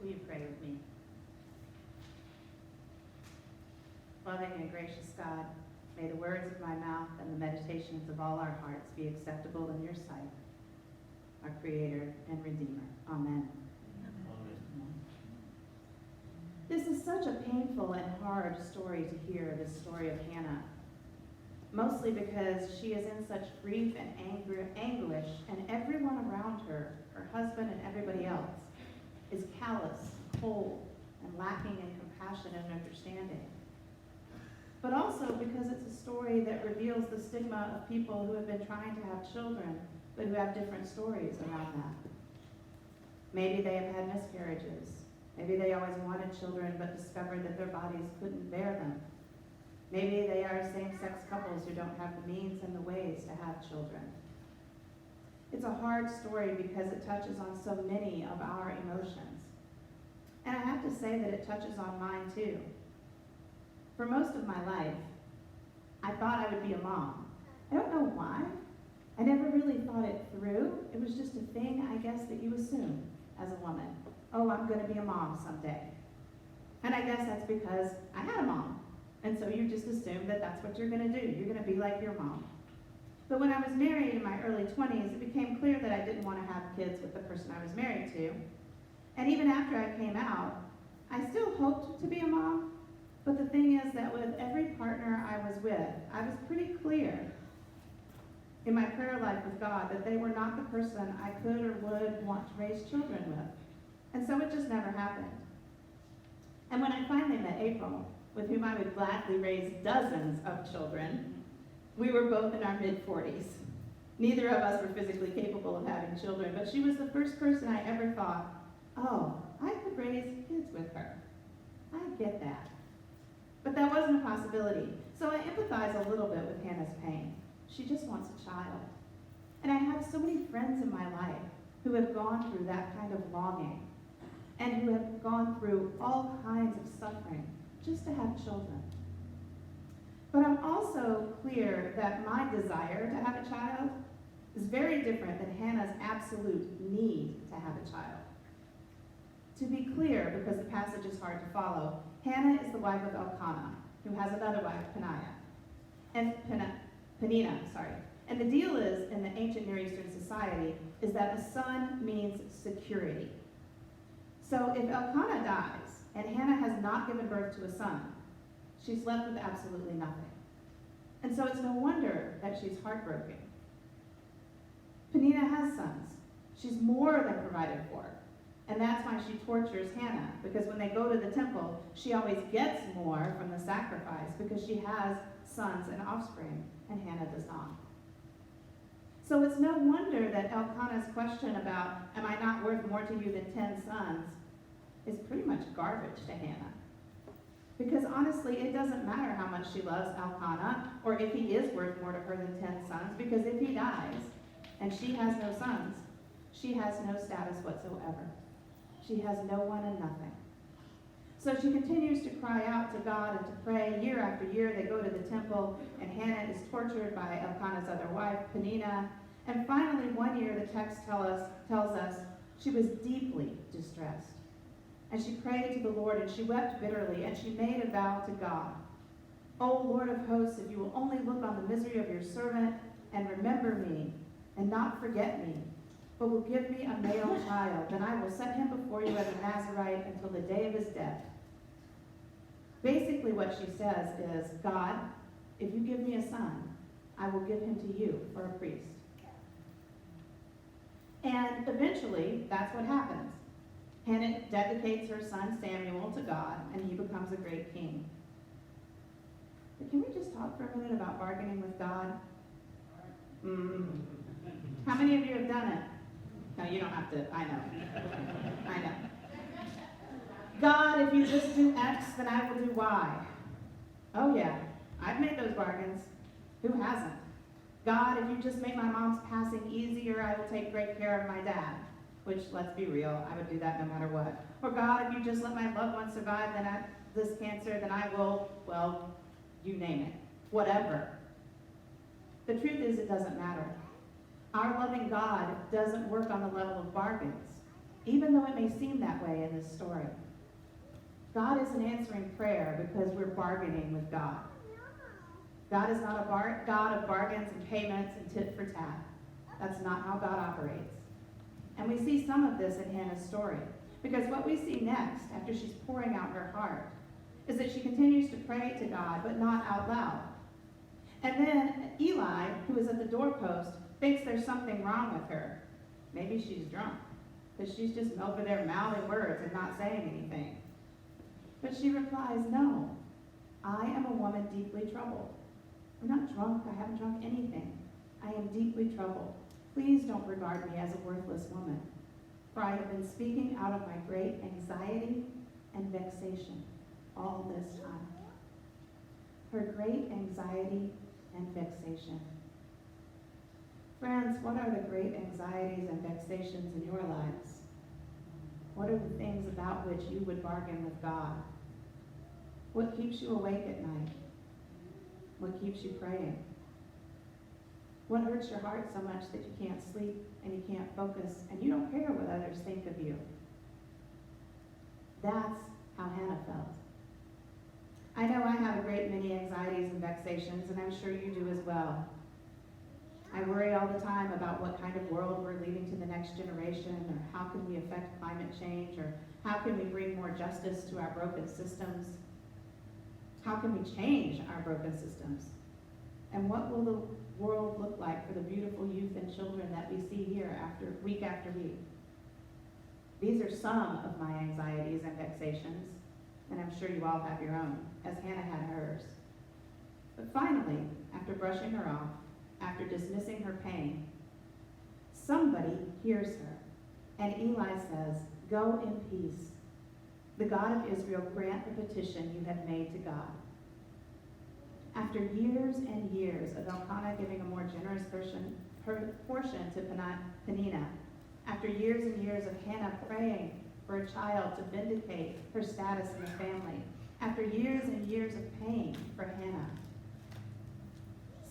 Will you pray with me? Loving and gracious God, may the words of my mouth and the meditations of all our hearts be acceptable in your sight, our Creator and Redeemer. Amen. This is such a painful and hard story to hear, this story of Hannah. Mostly because she is in such grief and anguish, and everyone around her, her husband and everybody else, is callous, cold, and lacking in compassion and understanding. But also because it's a story that reveals the stigma of people who have been trying to have children, but who have different stories around that. Maybe they have had miscarriages. Maybe they always wanted children but discovered that their bodies couldn't bear them. Maybe they are same-sex couples who don't have the means and the ways to have children. It's a hard story because it touches on so many of our emotions. And I have to say that it touches on mine too. For most of my life, I thought I would be a mom. I don't know why. I never really thought it through. It was just a thing, I guess, that you assume as a woman. Oh, I'm going to be a mom someday. And I guess that's because I had a mom. And so you just assume that that's what you're going to do. You're going to be like your mom. But when I was married in my early 20s, it became clear that I didn't want to have kids with the person I was married to. And even after I came out, I still hoped to be a mom. But the thing is that with every partner I was with, I was pretty clear in my prayer life with God that they were not the person I could or would want to raise children with. And so it just never happened. And when I finally met April, with whom I would gladly raise dozens of children, we were both in our mid-40s. Neither of us were physically capable of having children, but she was the first person I ever thought, oh, I could raise kids with her. I get that. But that wasn't a possibility. So I empathize a little bit with Hannah's pain. She just wants a child. And I have so many friends in my life who have gone through that kind of longing and who have gone through all kinds of suffering just to have children. But I'm also clear that my desire to have a child is very different than Hannah's absolute need to have a child. To be clear, because the passage is hard to follow, Hannah is the wife of Elkanah, who has another wife, Peninnah. And the deal is, in the ancient Near Eastern society, is that a son means security. So if Elkanah dies, and Hannah has not given birth to a son, she's left with absolutely nothing. And so it's no wonder that she's heartbroken. Peninnah has sons. She's more than provided for. And that's why she tortures Hannah, because when they go to the temple, she always gets more from the sacrifice because she has sons and offspring, and Hannah does not. So it's no wonder that Elkanah's question about, am I not worth more to you than 10 sons, is pretty much garbage to Hannah. Because honestly, it doesn't matter how much she loves Elkanah, or if he is worth more to her than 10 sons, because if he dies, and she has no sons, she has no status whatsoever. She has no one and nothing. So she continues to cry out to God and to pray. Year after year, they go to the temple, and Hannah is tortured by Elkanah's other wife, Peninnah. And finally, one year, the text tells us she was deeply distressed. And she prayed to the Lord, and she wept bitterly, and she made a vow to God. O Lord of hosts, if you will only look on the misery of your servant and remember me, and not forget me, but will give me a male child, then I will set him before you as a Nazirite until the day of his death. Basically what she says is, God, if you give me a son, I will give him to you for a priest. And eventually, that's what happens. Hannah dedicates her son Samuel to God, and he becomes a great king. But can we just talk for a minute about bargaining with God? How many of you have done it? No, you don't have to. I know. I know. God, if you just do X, then I will do Y. Oh yeah, I've made those bargains. Who hasn't? God, if you just make my mom's passing easier, I will take great care of my dad. Which, let's be real, I would do that no matter what. Or God, if you just let my loved one survive this cancer, then I will, well, you name it. Whatever. The truth is, it doesn't matter. Our loving God doesn't work on the level of bargains. even though it may seem that way in this story. God isn't answering prayer because we're bargaining with God. God is not a God of bargains and payments and tit for tat. That's not how God operates. And we see some of this in Hannah's story, because what we see next, after she's pouring out her heart, is that she continues to pray to God, but not out loud. And then Eli, who is at the doorpost, thinks there's something wrong with her. Maybe she's drunk, because she's just over there mouthing words and not saying anything. But she replies, "No, I am a woman deeply troubled. I'm not drunk. I haven't drunk anything. I am deeply troubled. Please don't regard me as a worthless woman, for I have been speaking out of my great anxiety and vexation all this time." Her great anxiety and vexation. Friends, what are the great anxieties and vexations in your lives? What are the things about which you would bargain with God? What keeps you awake at night? What keeps you praying? What hurts your heart so much that you can't sleep and you can't focus and you don't care what others think of you? That's how Hannah felt. I know I have a great many anxieties and vexations, and I'm sure you do as well. I worry all the time about what kind of world we're leaving to the next generation, or how can we affect climate change, or how can we bring more justice to our broken systems? How can we change our broken systems? And what will the world look like for the beautiful youth and children that we see here week after week? These are some of my anxieties and vexations, and I'm sure you all have your own, as Hannah had hers. But finally, after brushing her off, after dismissing her pain, somebody hears her, and Eli says, "Go in peace. The God of Israel grant the petition you have made to God." After years and years of Elkanah giving a more generous portion to Peninnah, after years and years of Hannah praying for a child to vindicate her status in the family, after years and years of pain for Hannah,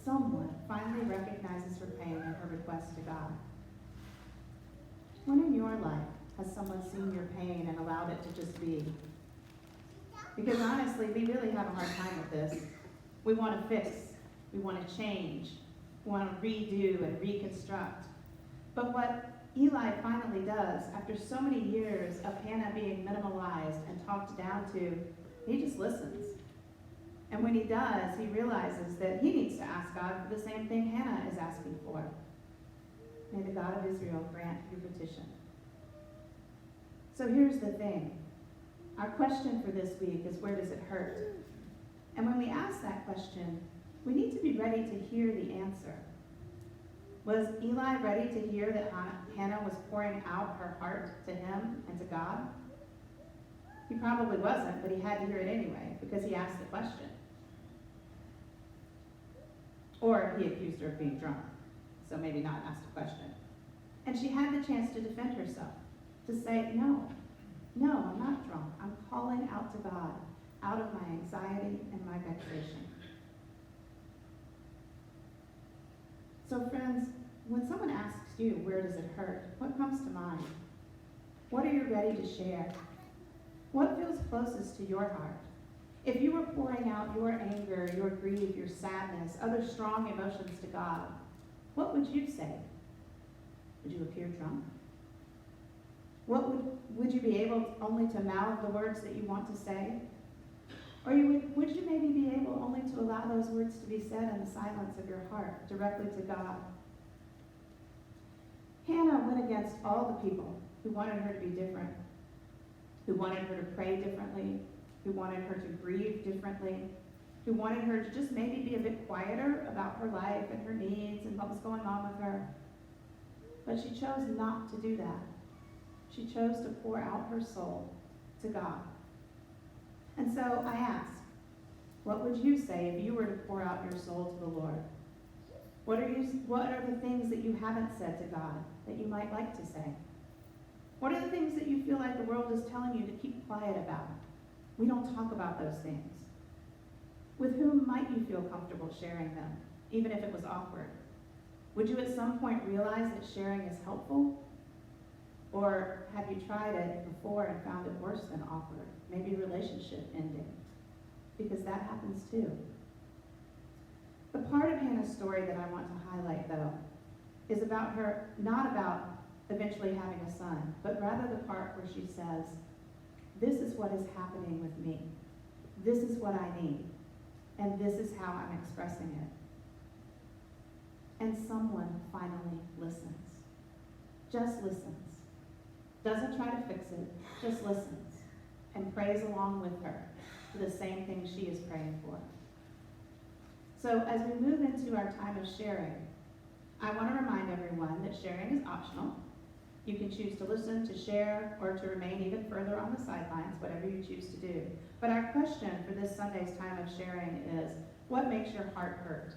someone finally recognizes her pain and her request to God. When in your life has someone seen your pain and allowed it to just be? Because honestly, we really have a hard time with this. We want to fix, we want to change, we want to redo and reconstruct. But what Eli finally does, after so many years of Hannah being minimalized and talked down to, he just listens. And when he does, he realizes that he needs to ask God for the same thing Hannah is asking for. May the God of Israel grant your petition. So here's the thing. Our question for this week is, where does it hurt? And when we ask that question, we need to be ready to hear the answer. Was Eli ready to hear that Hannah was pouring out her heart to him and to God? He probably wasn't, but he had to hear it anyway, because he asked the question. Or he accused her of being drunk, so maybe not asked a question. And she had the chance to defend herself, to say, no, I'm not drunk. I'm calling out to God, out of my anxiety and my vexation. So friends, when someone asks you, where does it hurt, what comes to mind? What are you ready to share? What feels closest to your heart? If you were pouring out your anger, your grief, your sadness, other strong emotions to God, what would you say? Would you appear drunk? Would you be able only to mouth the words that you want to say? Or would you maybe be able only to allow those words to be said in the silence of your heart, directly to God? Hannah went against all the people who wanted her to be different, who wanted her to pray differently, who wanted her to grieve differently, who wanted her to just maybe be a bit quieter about her life and her needs and what was going on with her. But she chose not to do that. She chose to pour out her soul to God. And so I ask, what would you say if you were to pour out your soul to the Lord? What are the things that you haven't said to God that you might like to say? What are the things that you feel like the world is telling you to keep quiet about? We don't talk about those things. With whom might you feel comfortable sharing them, even if it was awkward? Would you at some point realize that sharing is helpful? Or have you tried it before and found it worse than awkward? Maybe relationship ending, because that happens too. The part of Hannah's story that I want to highlight, though, is about her, not about eventually having a son, but rather the part where she says, this is what is happening with me. This is what I need. And this is how I'm expressing it. And someone finally listens. Just listens. Doesn't try to fix it, just listens. And prays along with her for the same thing she is praying for. So as we move into our time of sharing, I want to remind everyone that sharing is optional. You can choose to listen, to share, or to remain even further on the sidelines, whatever you choose to do. But our question for this Sunday's time of sharing is, what makes your heart hurt?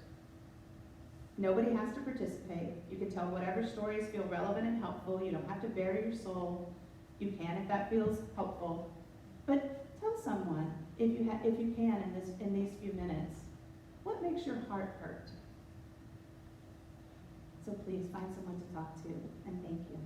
Nobody has to participate. You can tell whatever stories feel relevant and helpful. You don't have to bare your soul. You can if that feels helpful. But tell someone, if you can in these few minutes, what makes your heart hurt? So please find someone to talk to, and thank you.